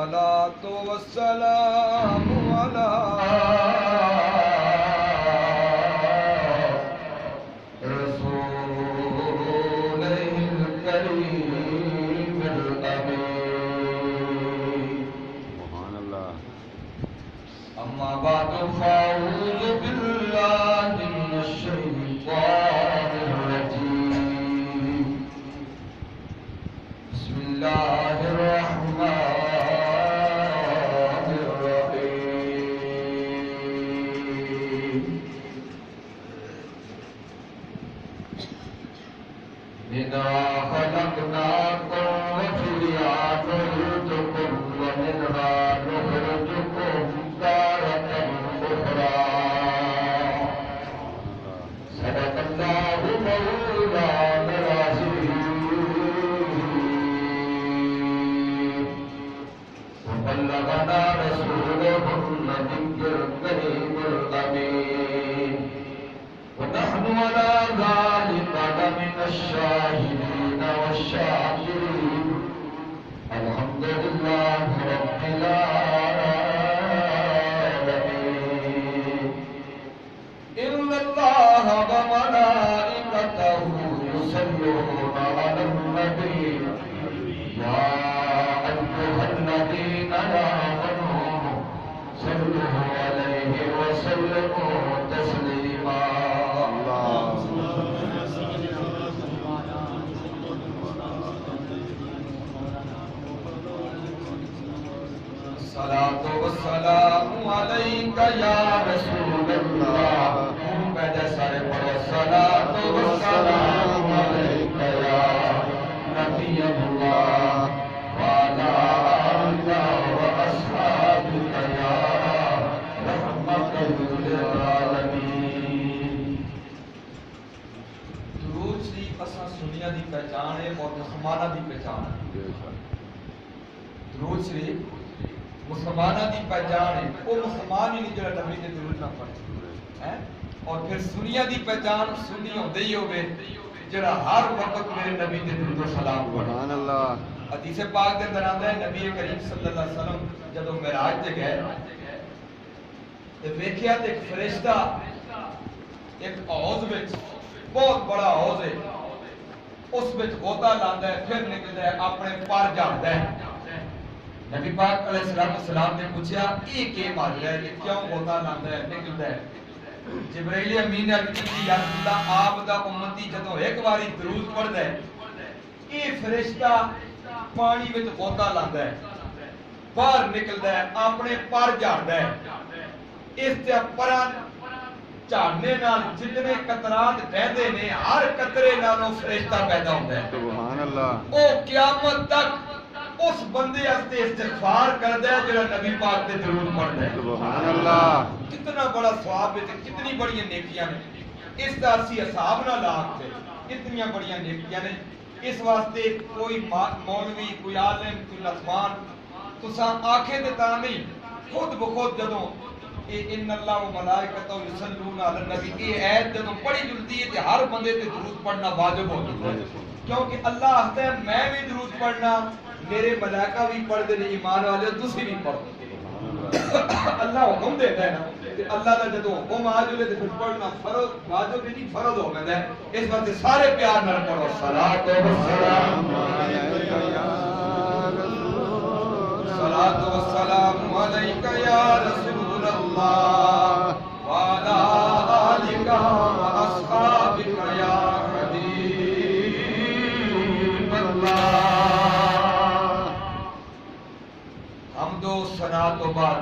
الصلاة والسلام على أما بعد فأعوذ بالله من الشيطان الرجيم بسم الله الرحمن الرحيم منها خلقناكم وفيها نعيدكم ومنها نخرجكم تارة أخرى صدق الله مولانا العظيم وبلغنا رسوله النبي الكريم الأمين ونحن على ذلك لمن الشاهدين والشاكرين الحمد لله رب العالمين إن الله وملائكته يصلون على النبي يا أيها الذين آمنوا صلوا عليه وسلموا تسليما الصلاة والسلام عليك يا رسول الله الصلاة والسلام عليك يا نبي الله وعلى آلك وأصحابك يا رحمة للعالمين درود شریف اساں سنیاں دی پہچان ہے اور مسلماناں دی پہچان ہے درود شریف مسلمانہ دی پہچان ہے وہ مسلمان ہی نہیں جو نبی نے درود نہ پڑھے اور پھر سنیہ دی پہچان سنی ہوندے ہی ہوئے جڑا ہر وقت میرے نبی نے درود و سلام پڑھے سبحان اللہ حدیث پاک دے اندر آندا ہے نبی کریم صلی اللہ علیہ وسلم جدوں معراج تے گئے تے ویکھیا تے ایک فرشتہ ایک حوض وچ بہت بڑا حوض ہے اس وچ غوطہ لاندا ہے پھر نکلدا ہے اپنے پر جاندا ہے نبی پاک علیہ السلام نے پوچھا یہ کی معاملہ ہے کیوں غوطہ لاندا ہے نکلدا ہے جبرائیل امین نے عرض کی یا اللہ آپ دا امتی جدوں ایک باری درود پڑھدا ہے یہ فرشتہ پانی وچ غوطہ لاندا ہے باہر نکلدا ہے اپنے پر جھاڑدا ہے اس تے پراں جھاڑنے نال جتنے قطرات بہندے نے ہر قطرے نالوں فرشتہ پیدا ہوندا ہے سبحان اللہ او قیامت تک اس بندے استے استغفار کردا ہے جڑا نبی پاک تے درود پڑھدا ہے سبحان اللہ کتنا بڑا ثواب ہے کتنی بڑی نیکیاں نے اس دا اسی حساب نہ لاکھ تے اتنی بڑی نیکیاں نے اس واسطے کوئی مولوی کوئی عالم کوئی لفظان تساں آکھے تے تا نہیں خود بخود جدوں ان اللہ و ملائکتہ یصلون علی النبی یہ ایت جدوں پڑھی جلدی ہے تے ہر بندے تے درود پڑھنا واجب ہو جاتا ہے کیونکہ اللہ کہتا ہے میں بھی درود پڑھنا میرے ملائکہ بھی پڑھ دے ایمان والے تسی بھی پڑھو اللہ حکم دیتا ہے نا کہ اللہ دا جدوں حکم آ جائے تے پھر پڑھنا فرض واجب نہیں فرض ہو گیا ہے اس واسطے سارے پیار نال پڑھو صلاۃ و سلام علیک یا رسول صلاۃ و سلام علیک یا رسول اللہ وعلی آلک و اصحابک یا حبیب اللہ حمد و ثنا تو بعد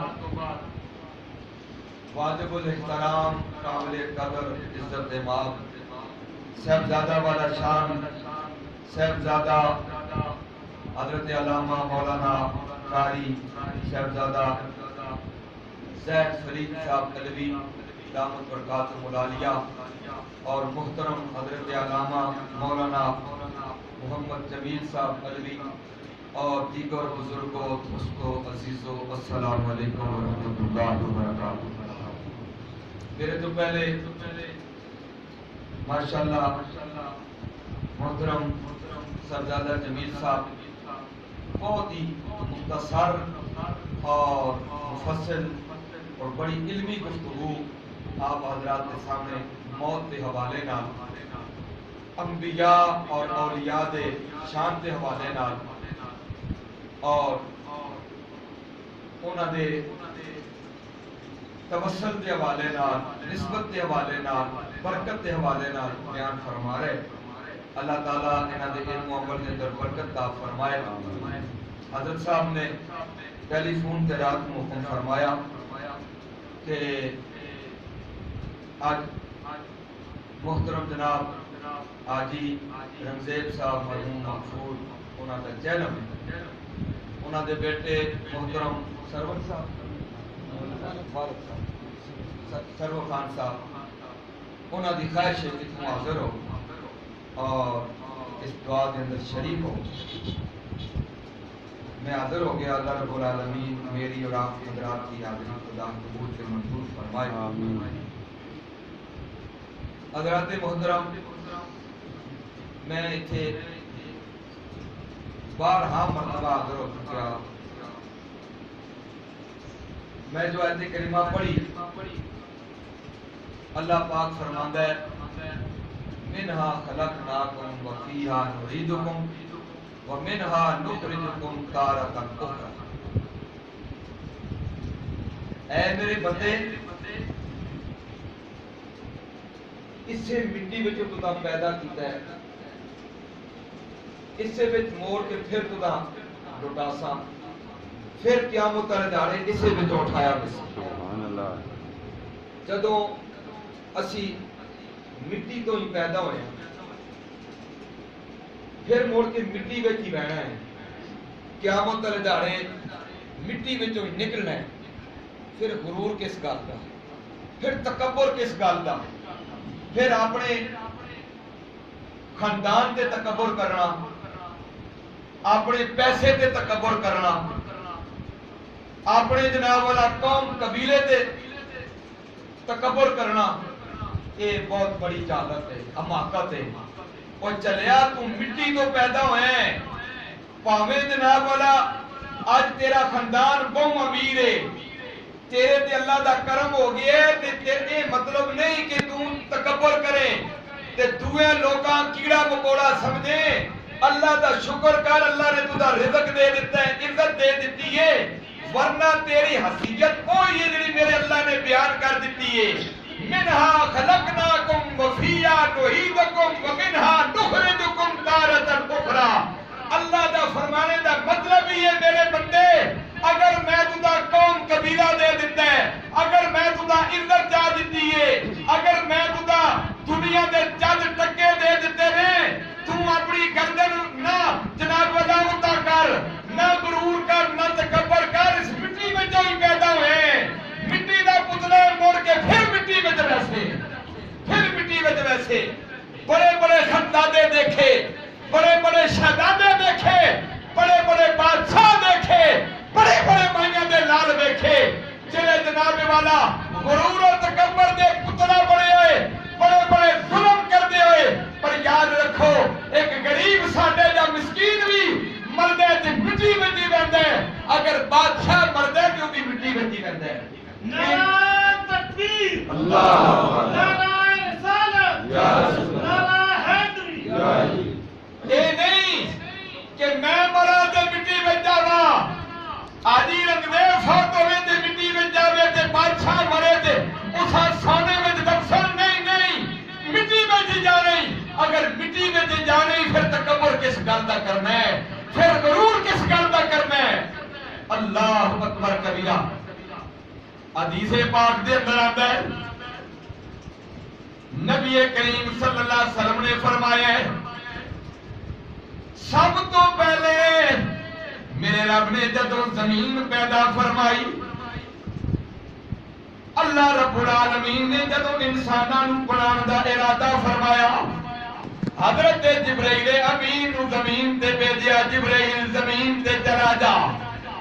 واجب الاحترام قابل قدر عزت امام صاحبزادہ والا شان صاحبزادہ حضرت علامہ مولانا قاری صاحبزادہ زید فرید صاحب علوی دامت برکاتہ العالیہ اور محترم حضرت علامہ مولانا محمد جمیل صاحب علوی اور دیگر بزرگوں دوستوں عزیزوں السلام علیکم ورحمۃ اللہ وبرکاتہ میرے تو پہلے ماشاءاللہ محترم صاحبزادہ جمیل صاحب بہت ہی مختصر اور مفصل اور بڑی علمی گفتگو آپ حضرات کے سامنے موت کے حوالے نال، انبیاء اور اولیاء دے شان کے حوالے نال اور انہاں دے توسل کے حوالے نال، نسبت کے حوالے نال، برکت کے حوالے نال بیان فرما رہے۔ اللہ تعالیٰ انہاں دے علم و عمل کے اندر برکت عطا فرمائے۔ حضرت صاحب نے ٹیلی فون تے رات کو حکم فرمایا کہ آج محترم جناب حاجی رمزیب صاحب مرحوم مغفور انہاں دا جنم ہے، انہاں دے بیٹے محترم سرور صاحب سرور خان صاحب انہاں دی خواہش ہے کہ تم حاضر ہو اور اس دعا کے اندر شریک ہو۔ میں حاضر ہو گیا۔ اللہ رب العالمین میری اور آپ کی حضرات کی حاضری خدا قبول سے منظور فرمائے۔ حضرات محترم، میں اتنے بارہا مرتبہ حاضر ہو چکا۔ میں جو آیت کریمہ پڑھی، اللہ پاک فرماندا ہے منہا خلقناکم وفیہا نعیدکم ومنہا نخرجکم تارۃ اخری۔ اے میرے بندے، اس سے مٹی وچ تُدا پیدا کیتا ہے، اس سے وچ موڑ کے پھر تُدا لٹاساں، پھر قیامت والے دہاڑے اسے وچ اٹھایا ویسے۔ سبحان اللہ۔ جدوں اسی مٹی تو ہی پیدا ہوئے ہیں، پھر موڑ کے مٹی وچ ہی رہنا ہے، قیامت والے دہاڑے مٹی وچوں ہی نکلنا ہے۔ پھر غرور کس گل دا، پھر تکبر کس گل دا، پھر اپنے خاندان تے تکبر کرنا، اپنے پیسے تے تکبر کرنا، اپنے جناب والا قوم قبیلے تے تکبر کرنا، یہ بہت بڑی جہالت ہے، حماقت ہے۔ اور چلیا تو مٹی تو پیدا ہوئے ہیں، پاویں جناب والا آج تیرا خاندان بہت امیر ہے، تیرے تے اللہ دا کرم ہو گیا ہے، تے تیرے مطلب نہیں کہ تو تکبر کرے تے دوئے لوگاں کیڑا مکوڑا سمجھے۔ اللہ دا شکر کر، اللہ نے تو دا رزق دے دیتا ہے، عزت دے دیتی ہے، ورنہ تیری حیثیت کوئی ہے جڑی میرے اللہ نے بیان کر دیتی ہے۔ منہا خلقناکم وفیہا نعیدکم ومنہا نخرجکم تارۃ اخری۔ اللہ دا فرمانے دا مطلب ہی ہے میرے بندے، اگر میں تُدا قوم قبیلہ دے دیتا ہے، اگر میں تُدا عزت جا دیتی ہے، اگر میں تُدا دنیا دے چند ٹکے دے دیتے ہیں، تم اپنی گردن نہ جناب وجاوتا کر، نہ غرور کر، نہ تکبر کر، اس مٹی میں جو ہی پیدا ہوئے، مٹی دا پتلے موڑ کے پھر مٹی میں ویسے، پھر مٹی میں ویسے۔ بڑے بڑے خاندادے دیکھے، بڑے بڑے شہزادے دیکھے، بڑے بڑے بادشاہ دیکھے، بڑے بڑے مائیاں دے لال دیکھے، جنہیں جناب والا غرور و تکبر دے پتلا بڑے ہوئے، بڑے بڑے ظلم کر دے ہوئے۔ پر یاد رکھو ایک غریب ساڈے یا مسکین بھی مردے تے مٹی میں جی رہندا ہے، اگر بادشاہ مردے تے بھی مٹی میں جی رہندا ہے۔ نعرہ تکبیر، اللہ، نعرہ رسالت، نعرہ حیدری۔ یہ نہیں کہ میں مرا تے مٹی میں جاواں، آدھی رنگدیو فوت ہوئے تے مٹی میں جاوے تے بادشاہ مرے تے اسا سونے میں دفن، نہیں نہیں، مٹی میں جی جانے۔ اگر مٹی میں جی جانے پھر تکبر کس گل دا کرنا ہے، پھر غرور کس گل دا کرنا ہے۔ اللہ اکبر کبیرہ۔ حدیث پاک دے اندر آتا ہے، نبی کریم صلی اللہ علیہ وسلم نے فرمایا ہے، سب تو پہلے میرے رب نے جدوں زمین پیدا فرمائی، اللہ رب العالمین نے جدوں انساناں نوں بناون دا ارادہ فرمایا، حضرت جبرائیل امین نوں زمین تے بھیجیا، جبرائیل زمین تے چلا جا،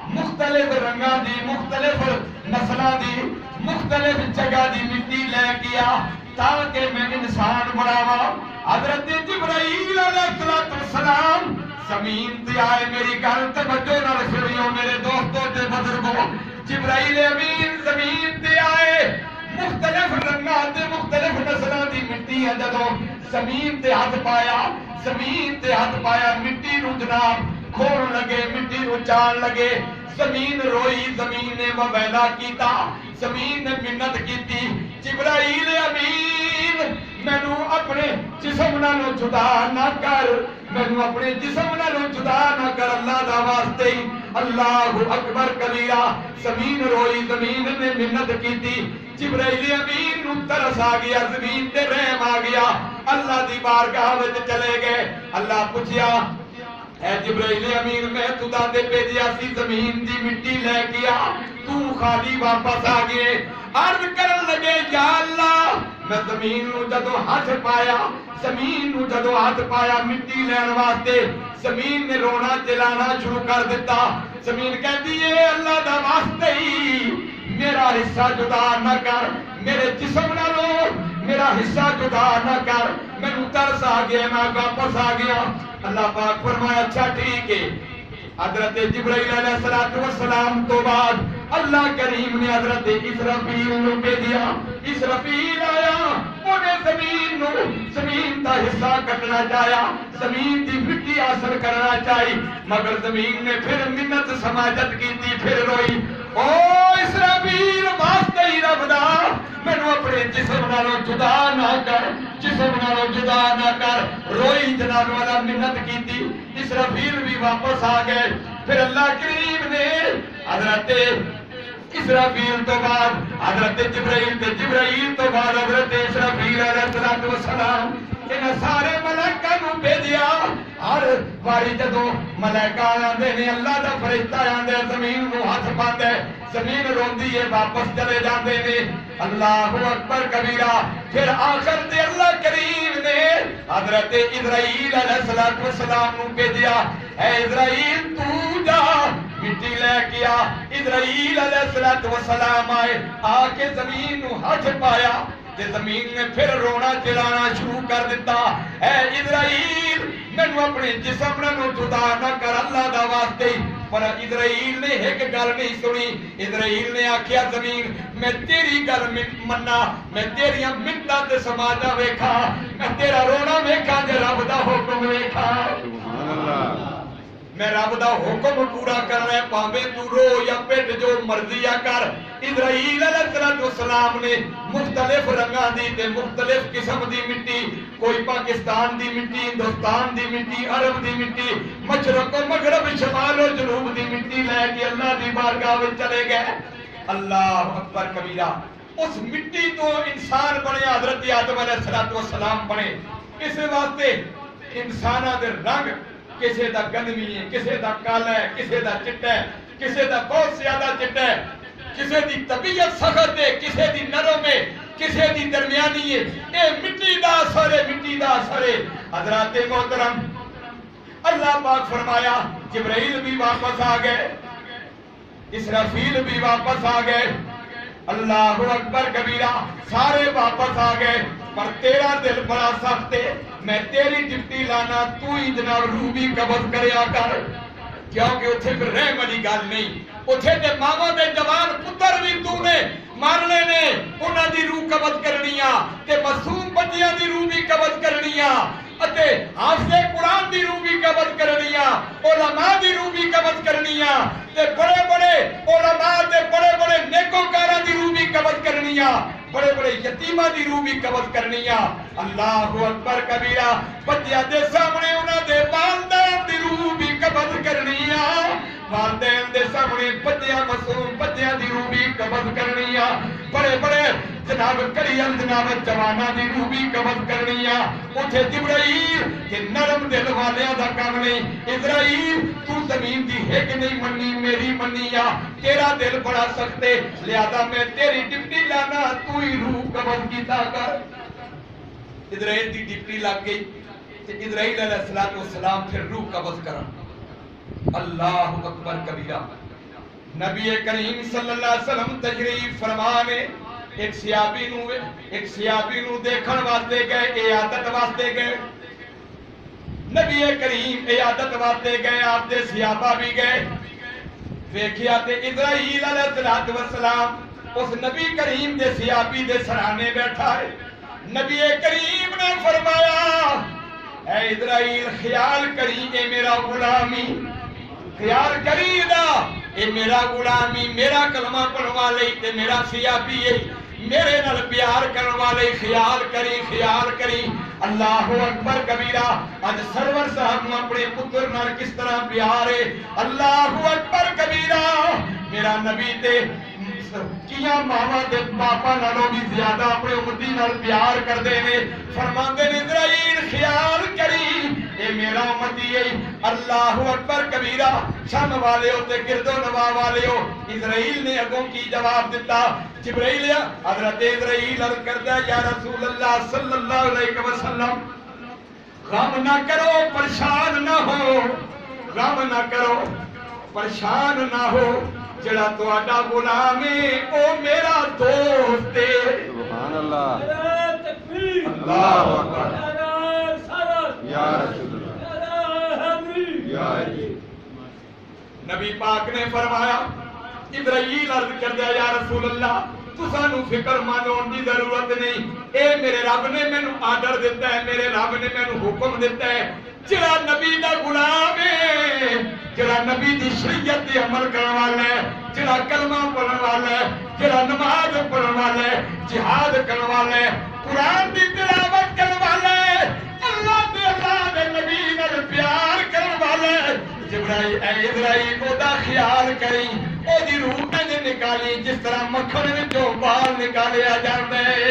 مختلف رنگاں دی، مختلف نسلاں دی، مختلف جگہ دی مٹی لے گیا تاکہ میں انسان بناواں۔ حضرت جبرائیل علیہ السلام زمین تے آئے میری گل توجہ نال سنیو میرے دوستو تے بزرگو جبرائیل امین زمین تے آئے مختلف رنگاں تے مختلف نسلاں دی مٹی ہے جدوں زمین تے ہاتھ پایا مٹی نو جناب کھون لگے مٹی نو چان لگے زمین روئی زمین نے ویلا کیتا زمین نے منت کیتی جبرائیل امین مینوں اپنے جسم نالوں جدا نہ کر مینوں اپنے جسم نالوں جدا نہ کر اللہ دا واسطے ہی اللہ اکبر کبیرہ زمین روئی زمین نے منت کیتی جبرائیل امین نوں ترس آ گیا زمین تے رحم آ گیا اللہ دی بارگاہ وچ چلے گئے اللہ پوچھیا اے جبرائیل امین میں خدا دے بھیجیا سی زمین دی مٹی لے گیا تو خالی واپس آ گئے عرض کرن لگے یا اللہ میں زمین نو جدوں ہاتھ پایا مٹی لین واسطے زمین نے رونا چلانا شروع کر دیتا زمین کہتی ہے اللہ دا واسطے ہی میرا حصہ جدا نہ کر میرے جسم نالوں میرا حصہ جدا نہ کر مینوں ترس آ گیا میں واپس آ گیا اللہ پاک فرمایا اچھا ٹھیک ہے حضرت جبرائیل علیہ السلام تو بعد اللہ کریم نے حضرت اسرافیل نو بھیجیا اسرافیل آیا انہیں زمین دا حصہ کٹنا چاہیا زمین دی مٹی حاصل کرنا چاہی مگر زمین نے پھر منت سماجت کی پھر روئی او اسرافیل واسطے ہی رب دا مینوں اپنے جسم نالوں جدا نہ کر روئی جناب والا منت کی اسرافیل بھی واپس آ گئے پھر اللہ کریم نے حضرت اسرافیل تو بعد حضرت جبرائیل تو بعد حضرت اسرافیل علیہ السلام انہاں سارے ملائکہ نو بھیجیا ہر واری جدوں ملائکہ آندے نے اللہ دا فرشتہ آندے زمین نو ہاتھ پاندے زمین روندی ہے واپس چلے جاندے نے اللہ اکبر کبیرہ پھر آخر تے اللہ کریم نے حضرت اسرائیل علیہ السلام نو بھیجیا اے اسرائیل تو جا مٹی لے کیا اسرائیل علیہ السلام آئے آ کے زمین نو ہاتھ پایا تے زمین نے پھر رونا چلانا شروع کر دیتا اے اسرائیل مینوں اپنے جسم نالوں جدا نہ کر اللہ دا واسطے پر اسرائیل نے ایک گل نہیں سنی اسرائیل نے آکھیا زمین میں تیری گل مننا میں تیریاں منتاں تے سماجا ویکھا میں تیرا رونا ویکھا تے رب دا حکم ویکھا سبحان اللہ میں رب دا حکم پورا کرنا ہے پاویں تو رو یا پٹ جو مرضی آ کر اسرائیل علیہ السلام نے مختلف رنگاں دی تے مختلف قسم دی مٹی کوئی پاکستان دی مٹی ہندوستان دی مٹی عرب دی مٹی مشرق و مغرب شمال و جنوب دی مٹی لے کے اللہ دی بارگاہ وچ چلے گئے اللہ اکبر کبیرہ اس مٹی تو انسان بنے حضرت آدم علیہ السلام بنے اس واسطے انساناں دے رنگ کسے دا گندمی ہے کسے دا کالا ہے کسے دا چٹا ہے کسے دا بہت زیادہ چٹا ہے کسے دی طبیعت سخت ہے کسے دی نرم ہے کسے دی درمیانی ہے اے مٹی دا اثر ہے حضرات محترم اللہ پاک فرمایا جبرائیل بھی واپس آ گئے اسرافیل بھی واپس آ گئے اللہ اکبر کبیرہ سارے واپس آ گئے پر تیرا دل بڑا سخت ہے میں تیری ڈپٹی لانا تو ہی جناب روح بھی قبض کریا کر کیونکہ اتھے پھر رحم والی گل نہیں اتھے تے ماما دے جوان پتر بھی تو نے مارنے نے انہاں دی روح قبض کرنیاں تے معصوم بچیاں دی روح بھی قبض کرنیاں اتے حافظ قرآن دی روح بھی قبض کرنیاں علماء دی روح بھی قبض کرنیاں تے بڑے بڑے علماء تے بڑے بڑے نیکوکاراں دی روح بھی قبض کرنیاں بڑے بڑے یتیماں دی روح بھی قبض کرنیاں اللہ اکبر کبیرہ بچیاں دے سامنے انہاں دے والدین دی روح بھی قبض کرنیاں والدین دے سامنے بچیاں معصوم بچیاں دی روح بھی قبض کرنیاں بڑے بڑے جناب کریل جناب جواناں دی روح بھی قبض کرنیاں اٹھے جبرائیل کہ نرم دل والیاں دا کام نہیں اسرائیل تو زمین دی ایک نہیں منی میری منیا تیرا دل بڑا سخت ہے لہذا میں تیری ڈپٹی لانا تو ہی روح قبض کیتا کر اسرائیل دی ڈپٹی لگ گئی اسرائیل علیہ السلام پھر روح قبض کرا اللہ اکبر کبیرہ نبی کریم صلی اللہ علیہ وسلم تشریف فرمانے ایک سیابی نو دیکھن واسطے گئے عیادت واسطے گئے نبی کریم عیادت واسطے گئے، آپ دے صحابہ بھی گئے، ویکھیا تے اسرائیل علیہ السلام اس نبی کریم دے صحابی دے سرانے بیٹھا ہے۔ نبی کریم نے فرمایا اے اسرائیل خیال کری اے میرا غلامی، خیال کری دا اے میرا غلامی، میرا کلمہ پڑھوا لئی تے میرا صحابی ہے، میرے نال پیار کرن والے، خیال کری اللہ اکبر کبیرہ۔ اج سرور صاحب نو اپنے پتر نال کس طرح پیار ہے، اللہ اکبر کبیرہ۔ میرا نبی تے کیا ماما تے پاپا نالوں بھی زیادہ اپنے امتی نال پیار کردے نے، فرماندے نے اسرائیل خیال کری اے میرا امتی ہے، اللہ اکبر کبیرہ۔ شان والے ہو تے گرد و نواح والے ہو، اسرائیل نے اگوں کی جواب دیتا، جبرائیل حضرت اسرائیل عرض کرتا ہے یا رسول اللہ صلی اللہ علیہ وسلم غم نہ کرو پریشان نہ ہو، غم نہ کرو پریشان نہ ہو، جڑا تہاڈا غلام ہے او میرا دوست ہے۔ سبحان اللہ، نعرہ تکبیر، اللہ اکبر، نعرہ رسالت، یا رسول اللہ، نعرہ حیدری۔ یا علی۔ نبی پاک نے فرمایا، ابراہیل عرض کردہ یا رسول اللہ تسانو فکر مانون دی ضرورت نہیں، اے میرے رب نے مینو آرڈر دیتا ہے، میرے رب نے مینو حکم دیتا ہے، جڑا نبی دا غلام ہے، جڑا نبی دی شریعت دی عمل کرن والا ہے، جڑا کلمہ پڑھن والا ہے، جڑا نماز پڑھن والا ہے، جہاد کرن والا ہے، قرآن دی تلاوت کرن والا ہے، اللہ دے نبی نال پیار کرن والا ہے، جبرائیل اے اسرائیل او دا خیال کریں، او دی روح نے نکالی جس طرح مکھن وچوں بال نکالیا جاندا ہے،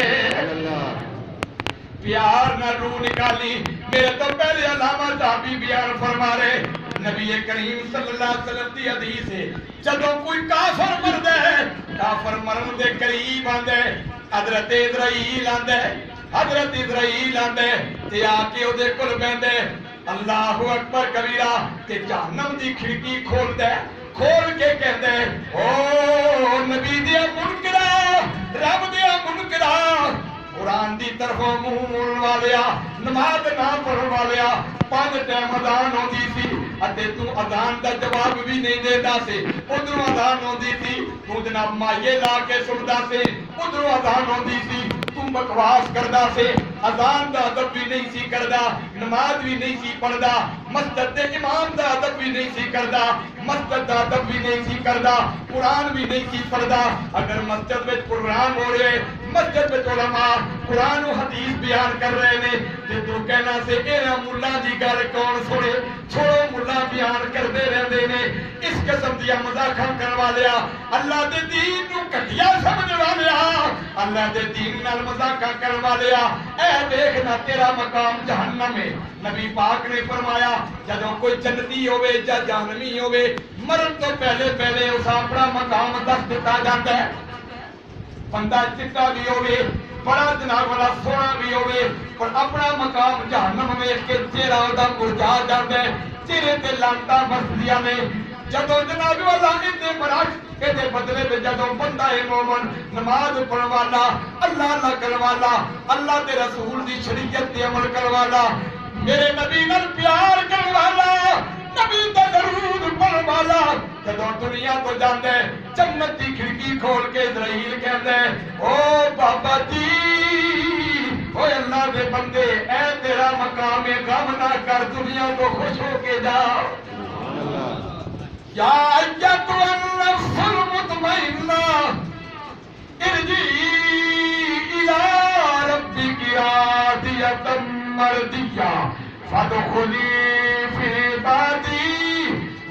پیار نہ روح نکالی۔ میرے تو پہلے علامہ صحابی بیان فرما رہے، نبی کریم صلی اللہ علیہ وسلم دی حدیث ہے، جدوں کوئی کافر مردا ہے، کافر مرن دے قریب آندا ہے، حضرت اسرائیل آندا ہے، حضرت اسرائیل آندا ہے تے آ کے او دے کول بہندا ہے، اللہ اکبر کبیرہ، تے جہنم دی کھڑکی کھولدا ہے، کھول کے کہندا ہے او نبی دے منکرا، رب دے منکرا، قرآن دی طرفوں منہ موڑن والیا، نماز نہ پڑھن والیا، 5 ٹائم اذان ہوندی سی اتے تو اذان دا جواب بھی نہیں دیندا سی، ادھروں اذان ہوندی سی تو جناب مائے لا کے سندا سی، ادھروں اذان ہوندی سی تو بکواس کردا سی، اذان دا ادب بھی نہیں سی کردا، نماز بھی نہیں سی پڑھدا، مسجد دے امام دا ادب بھی نہیں سی کردا، مسجد دا ادب بھی نہیں سی کردا، قرآن بھی نہیں سی پڑھدا۔ اگر مسجد وچ قرآن ہو رہے، مسجد وچ علماء قرآن و حدیث بیان کر رہے نے تے تو کہنا سے انہاں ملّاں دی گل کون سنے، چھوڑو ملّاں بیان کردے رہندے نے، اس قسم دیا مذاقاں کرن والیا، اللہ دے دین نو گھٹیا سمجھن والیا، اللہ دے دین نال مذاقاں کرن والیا، اے دیکھنا تیرا مقام جہنم ہے۔ نبی پاک نے فرمایا جدوں کوئی جنتی ہوے یا جہنمی ہوے، مرن تو پہلے اس اپنا مقام دس دتا جاتا ہے۔ بندہ چٹا بھی ہوے، بڑا جناب والا سونا بھی ہوے، پر اپنا مقام جہنم ویکھ کے چہرہ دا مرجھا جاندا ہے، چہرے تے لانتاں بسدیاں نے۔ جدوں جناب والا اندے برعکس دے بدلے میں جدوں بندہ ہے مومن، نماز پڑھن والا، اللہ کرن والا، اللہ دے رسول دی شریعت تے عمل کرن والا، میرے نبی نال پیار کرن والا، نبی دا درود پڑھن والا، جدوں دنیا تو جاندا ہے، جنت دی کھڑکی کھول کے اسرائیل کہندا ہے او بابا جی، او اللہ دے بندے، اے تیرا مقام ہے، غم نہ کر، دنیا تو خوش ہو کے جا۔ یا ایتھا النفس المطمئنہ ارجعی الی ربک راضیۃ مرضیہ فادخلی فی عبادی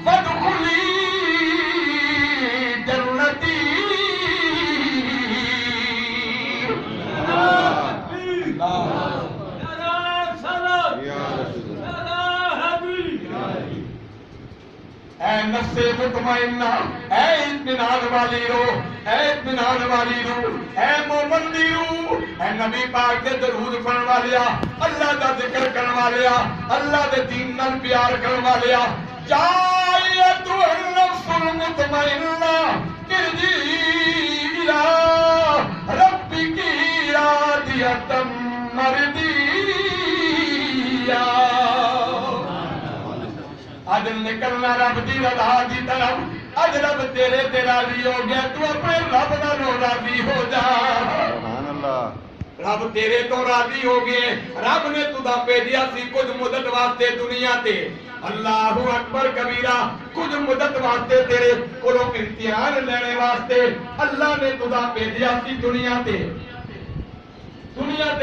وادخلی جنتی۔ اے نفس مطمئنہ، اے اطمینان والی روح، اے اطمینان والی روح، اے مومن دی روح، اے نبی پاک دے درود پڑھن والیا، اللہ دا ذکر کرن والیا، اللہ دے دین نال پیار کرن والیا، یا ایتھا النفس المطمئنہ ارجعی الی ربک راضیۃ مرضیہ۔ اج نکلنا رب دی رضا دی طرف اج رب تیرے تے راضی ہو گیا تو اپنے رب نالوں راضی ہو جا سبحان اللہ رب تیرے تو راضی ہو گئے رب نے تدا بھیجیا سی کچھ مدت واسطے دنیا تے اللہ اکبر کبیرہ کچھ مدت واسطے تیرے کولوں امتحان لینے واسطے اللہ نے تدا بھیجیا سی دنیا تے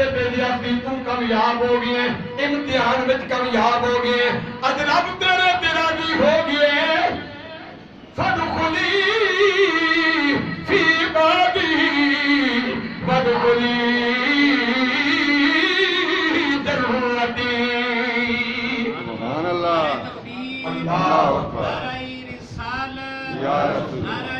بھیجیا سی تو کامیاب ہو گئے امتحان وچ کامیاب ہو گئے اج رب تیرے تے راضی ہو گئے فادخلی فی عبادی وادخلی جنتی سبحان اللہ اللہ اکبر نعرہ رسالت یا رسول نعرہ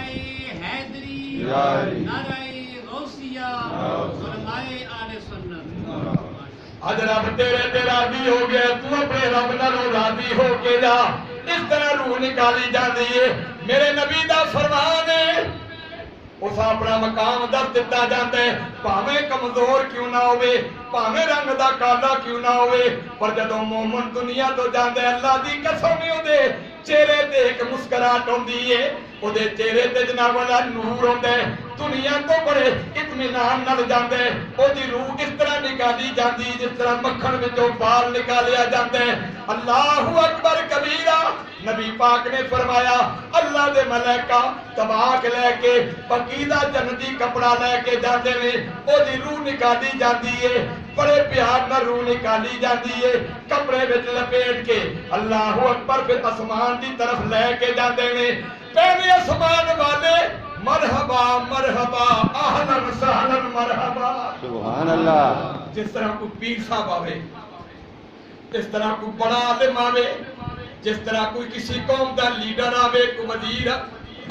حیدری یا علی نعرہ غوثیہ علماء آل سنت اج رب تیرے تے راضی ہو گیا تو اپنے رب نالوں راضی ہو کے جا اس طرح روح نکالی جاتی ہے میرے نبی دا فرمان ہے اس اپنا مقام دس دتا جاتا ہے پاویں کمزور کیوں نہ ہوئے پاویں رنگ دا کالا کیوں نہ ہوئے پر جدوں مومن دنیا تو جاندا ہے اللہ دی قسم ہے اودے چہرے تے ایک مسکراہٹ ہوندی ہے اودے چہرے تے جناب والا نور ہوندا ہے دنیا تو بڑے اطمینان نال جاندا ہے اودی روح اس طرح نکالی جاندی جس طرح مکھن وچوں بال نکالیا جاندا ہے اللہ اکبر کبیرہ نبی پاک نے فرمایا اللہ دے ملائکہ طباق لے کے پکیدہ جنتی کپڑا لے کے جاندے نے او دی روح نکالی جاندی ہے بڑے پیار نال روح نکالی جاندی ہے کپڑے وچ لپیٹ کے اللہ اکبر پھر آسمان دی طرف لے کے جاندے نے پہلے آسمان والے مرحبا مرحبا اہلا وسہلا مرحبا سبحان اللہ جس طرح کوئی پیر صاحب آوے جس طرح کوئی بڑا عالم آوے جس طرح کوئی کسی قوم دا لیڈر آوے کوئی وزیر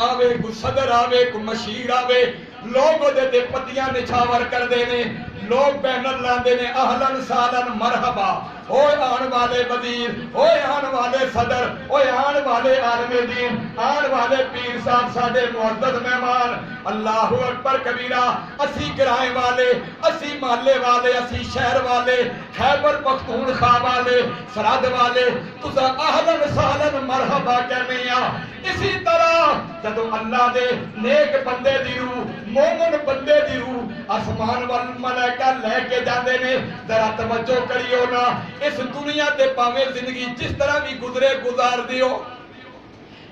آوے کوئی صدر آوے کوئی مشیر آوے لوگ دے تے پتیاں نچھاور کر دینے لوگ بینر لاندے نے اہلن سالن مرحبا اوے آن والے وزیر اوے آن والے صدر اوے آن والے عالم دین آن والے پیر صاحب ساڈے معزز مہمان اللہ اکبر کبیرہ اسی کرائے والے اسی محلے والے اسی شہر والے خیبر پختونخوا والے سرحد والے تسا اہلن سالن مرحبا کہنے آ اسی طرح جدو اللہ دے نیک بندے دی روح مومن بندے دی روح آسمان والملائکہ لے کے جاندے نے ذرا توجہ کریو نا اس دنیا تے پاویں زندگی جس طرح بھی گزرے گزار دیو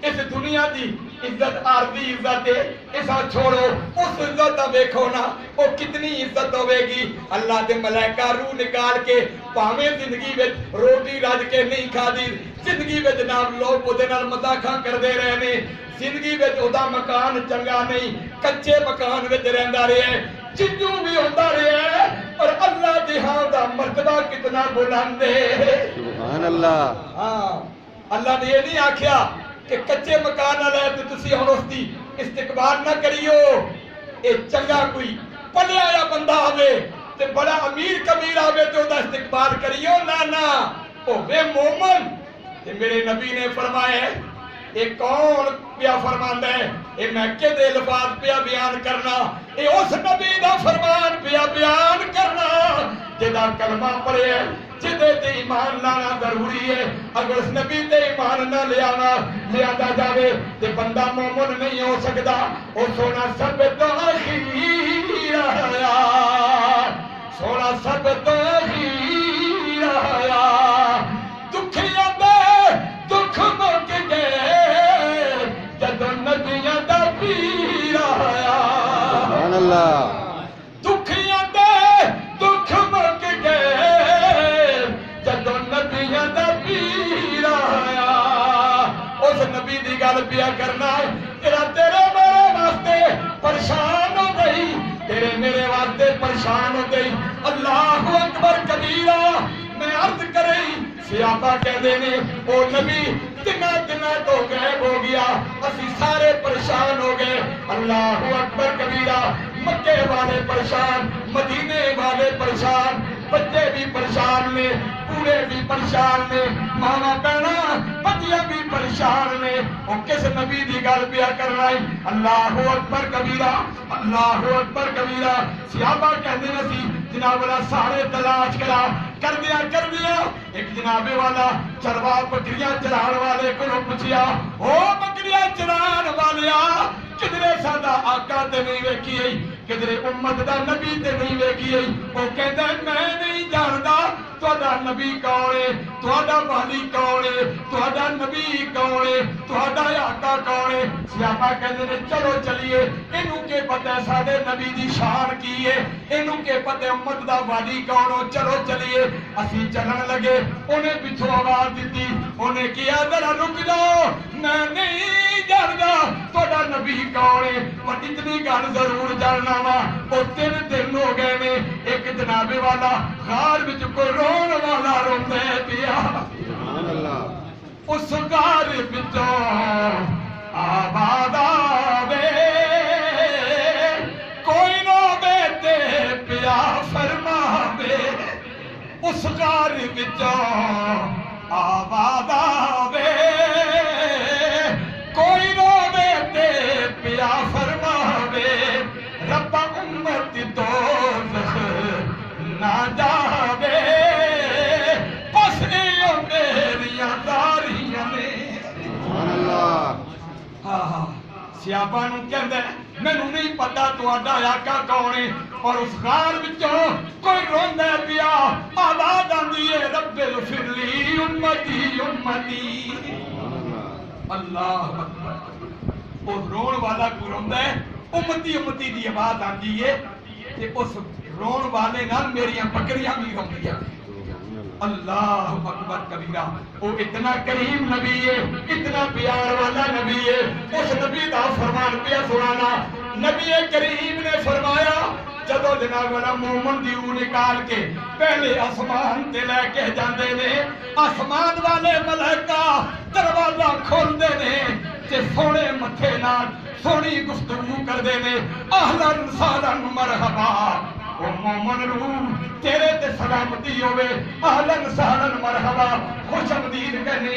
اس دنیا دی عزت عارضی عزت ہے اسا چھوڑو اس عزت دا دیکھو نا وہ کتنی عزت ہوے گی اللہ دے ملائکہ روح نکال کے پاویں زندگی وچ روٹی رج کے نہیں کھادی زندگی وچ جناب لوگ اودے نال مذاقاں کردے رہے نے زندگی وچ اودا مکان چنگا نہیں کچے مکان وچ رہندا رہے چنجو بھی ہوندا رہے اور اللہ دی ہاں دا مرتبہ کتنا بلند ہے سبحان اللہ ہاں اللہ نے یہ نہیں آکھیا کہ کچے مکان والے تے تسی ہن اس دی استقبال نہ کریو اے چنگا کوئی پڑھیا یا بندہ آوے تے بڑا امیر کبیر آوے تے اودا استقبال کریو نہ او بے مومن تے میرے نبی نے فرمایا اے کون پیا فرماندا ہے اے مکے دے الفاظ پیا بیان کرنا اے اس نبی دا فرمان پیا بیان کرنا جدا کلمہ پڑھے جدے تے ایمان لانا ضروری ہے اگر اس نبی تے ایمان نہ لیا جاوے تے بندہ مومن نہیں ہو سکتا او سونا سب تو اخیر آیا سونا سب تو اخیر آیا دکھیاں دے دکھ مک گئے جدو نبیاں دا پیر آیا سبحان اللہ دکھیاں دے دکھ مک گئے جدو نبیاں دا پیر آیا اس نبی دی گل پیا کرنا تیرا تیرے میرے واسطے پریشان ہو گئی تیرے میرے واسطے پریشان ہو گئی اللہ اکبر کبیرہ میں عرض کرئی صحابہ کہندے نے او نبی دنہ تو غائب ہو گیا اسی سارے پریشان ہو گئے اللہ اکبر کبیرہ مکے والے پریشان مدینے والے پریشان بچے بھی پریشان نے پورے بھی پریشان نے ماما بہنا بچیاں بھی پریشان نے وہ کس نبی دی گل پیا کر رہا ہے اللہ اکبر کبیرہ صحابہ کہندے نے سی جناب والا سارے تلاش کر دیا ایک جناب والا چروا بکریاں چران والے کو پوچھیا او بکریاں چران والیا کدھرے ساڈا آقا تے نہیں ویکھی آئی کدھرے امت دا نبی تے نہیں ویکھی آئی او کہندا میں نہیں جاندا تہاڈا نبی کون ہے تہاڈا والی کون ہے تہاڈا نبی کون ہے تہاڈا آقا کون ہے صحابہ کہندے نے چلو چلیے اینوں کی پتہ ہے ساڈے نبی دی شان کی ہے اینوں کی پتہ ہے امت دا والی کون ہو چلو چلیے اسی چلن لگے انہیں پیچھوں آواز دیتی انہیں کیا ذرا رک جاؤ میں نہیں جاندا تہاڈا نبی کون ہے پر اتنی گل ضرور جاننا وا او 3 دن ہو گئے نے ایک جناب والا غار وچ کوئی رون والا روندے پیا سبحان اللہ اس غار وچوں آواز آوے کوئی نو بیٹے پیا فرماوے اس غار وچوں آواز آوے کوئی نو بیٹے پیا فرماوے رب امت دوزخ نہ جاوے پس ایو میریاں داریاں نے سبحان اللہ ہاں سیابا نو کہندا مینوں نہیں پتا تہاڈا آقا کون ہے اور اس غار وچوں کوئی روندا پیا آواز آندی ہے رب اغفر لی امتی امتی اللہ اکبر او رون والا کو روندا ہے امتی امتی دی آواز آندی ہے تے اس رون والے نال میریاں بکریاں بھی روندیاں اللہ اکبر کبیرہ وہ اتنا کریم نبی ہے اتنا پیار والا نبی ہے اس نبی دا فرمان پیا سنانا نبی کریم نے فرمایا جدو جناب والا مومن دی روح نکال کے پہلے آسمان تے لے کے جاندے نے آسمان والے ملائکہ دروازہ کھولدے نے تے سونے متھے نال سونی گفتگو کردے نے اہلاً سہلاً مرحبا او مومن روح تیرے تے سلامتی ہوئے اہلاً سہلاً مرحبا خوش آمدید کہنے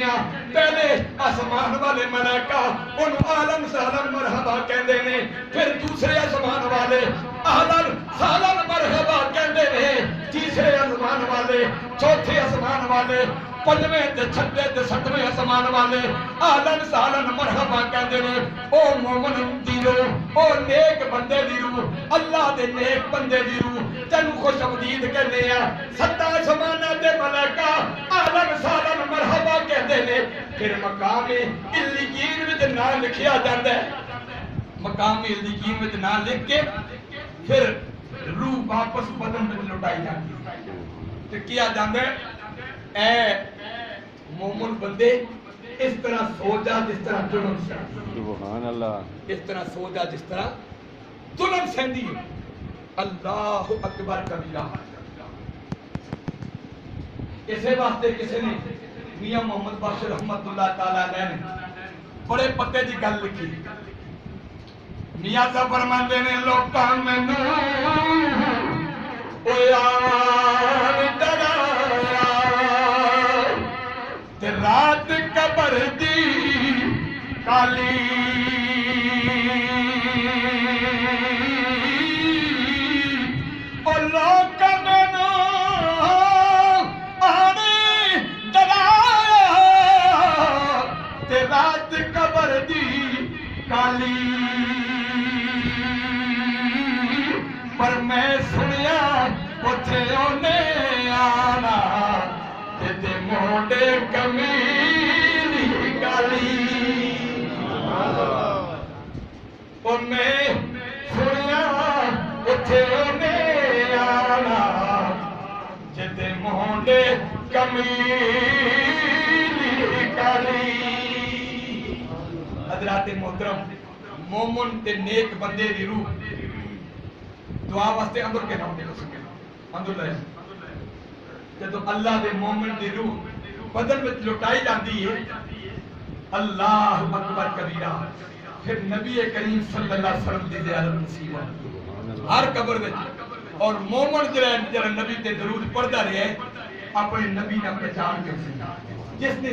پہلے آسمان والے ملائکہ ان اہلاً سہلاً مرحبا کہندے نے پھر دوسرے آسمان والے اہلاً سہلاً مرحبا کہندے نے تیسرے آسمان والے چوتھے آسمان والے پنجویں تے چھٹے تے ستویں آسمان والے اہلاً سہلاً مرحبا کہندے نے او مومن دی روح او نیک بندے دی روح اللہ دے نیک بندے دی روح تینوں خوش آمدید کہنے ستا آسماناں تے ملائکہ اہلاً سہلاً مرحبا کہندے نے پھر مقام علیین وچ نام لکھیا جاندا ہے مقام علیین وچ نام لکھ کے پھر روح واپس بدن وچ لٹائی جاندی ہے تے کیا جاندا ہے اے مومن بندے اس طرح سو جا جس طرح ظلم سہندی سبحان اللہ اس طرح سو جا جس طرح ظلم سہندی اللہ اکبر کبیرہ اسے واسطے کسی نے میاں محمد بخش رحمت اللہ تعالیٰ علیہ نے بڑے پتے دی گل لکھی میاں صاحب فرماندے نے لوکاں مینوں او یار ڈرایا تے رات قبر دی کالی او لوکاں مینوں آنے ڈرایا تے رات قبر دی کالی پر میں سنیا اتھے اونے آنا تے موڈے کمیلی گالی او میں سنیا اتھے اونے آنا تے موڈے کمیلی گالی حضرات محترم مومن تے نیک بندے دی روح دعا واسطے اندر کے نام دے سکے اندر لے جدو اللہ دے مومن دی روح بدن میں لٹائی جاندی ہے اللہ اکبر کبیرہ پھر نبی کریم صلی اللہ علیہ وسلم دی زیارت نصیب ہے ہر قبر میں اور مومن جڑا نبی تے درود پڑھدا رہے اپنے نبی نہ پہچان کے جس نے